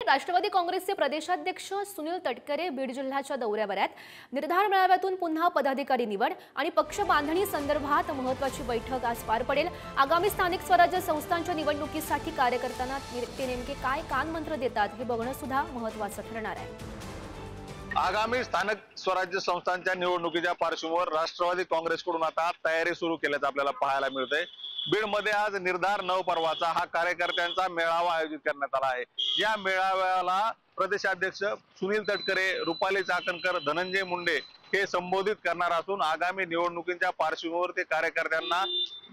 राष्ट्रवादी काँग्रेसचे प्रदेशाध्यक्ष सुनील तटकरे बीड जिल्ह्याच्या दौऱ्यावर आहेत। निर्धार मेळाव्यातून पुन्हा पदाधिकारी निवड आणि पक्ष बांधणी संदर्भात महत्त्वाची बैठक आज पार पडेल। आगामी स्थानिक स्वराज्य संस्थांच्या निवडणुकीसाठी कार्यकर्त्यांना ते नेमके काय कानमंत्र देतात हे बघणं सुद्धा महत्त्वाचं ठरणार आहे। आगामी स्थानिक स्वराज्य संस्थांच्या निवडणुकीच्या पार्श्वभूमीवर राष्ट्रवादी काँग्रेसकडून आता तयारी सुरू केल्याचं आपल्याला पाहायला मिळतंय। बीडमध्ये आज निर्धार नवपर्वाचा हा कार्यकर्त्यांचा मेळावा आयोजित करण्यात आला आहे। या मेळाव्याला प्रदेशाध्यक्ष सुनील तटकरे, रुपाली चाकणकर, धनंजय मुंडे हे संबोधित करणार असून आगामी निवडणुकीच्या पार्श्वभूमीवर ते कार्यकर्त्यांना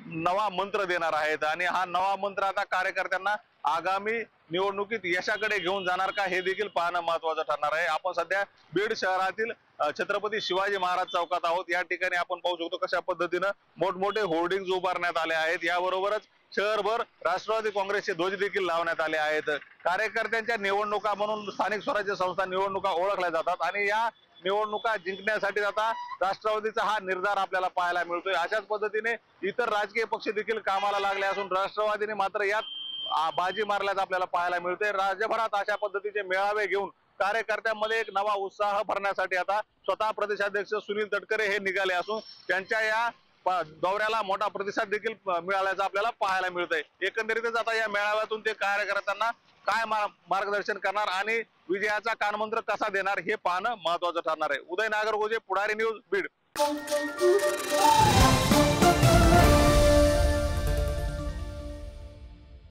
नवा मंत्र देणार आहेत आणि हा नवा मंत्र आता कार्यकर्त्यांना आगामी निवडणुकीत यशाकडे घेऊन जाणार का हे देखील पाहणं महत्त्वाचं ठरणार आहे। आपण सध्या बीड शहरातील छत्रपती शिवाजी महाराज चौकात आहोत। या ठिकाणी आपण पाहू शकतो कशा पद्धतीने मोठमोठे होर्डिंग्ज उभारण्यात आले आहेत। याबरोबरच शहरभर राष्ट्रवादी काँग्रेसचे ध्वज देखील लावण्यात आले आहेत। कार्यकर्त्यांच्या निवडणुका म्हणून स्थानिक स्वराज्य संस्था निवडणुका ओळखल्या जातात आणि या निवडणुका जिंकण्यासाठी आता राष्ट्रवादीचा हा निर्धार आपल्याला पाहायला मिळतोय। अशाच पद्धतीने इतर राजकीय पक्ष देखील कामाला लागले असून राष्ट्रवादीने मात्र यात बाजी मारल्याचं आपल्याला पाहायला मिळतंय। राज्यभरात अशा पद्धतीचे मेळावे घेऊन कार्यकर्त्यांमध्ये एक नवा उत्साह भरण्यासाठी आता स्वतः प्रदेशाध्यक्ष सुनील तटकरे हे निघाले असून त्यांच्या या दौऱ्याला मोठा प्रतिसाद देखील मिळाल्याचं आपल्याला पाहायला मिळतंय। एकंदरीतच आता या मेळाव्यातून ते कार्यकर्त्यांना काय मार्गदर्शन करणार आणि विजयाचा कानमंत्र कसा देणार हे पाहणं महत्त्वाचं ठरणार आहे। उदय नागरगोजे, पुढारी न्यूज, बीड।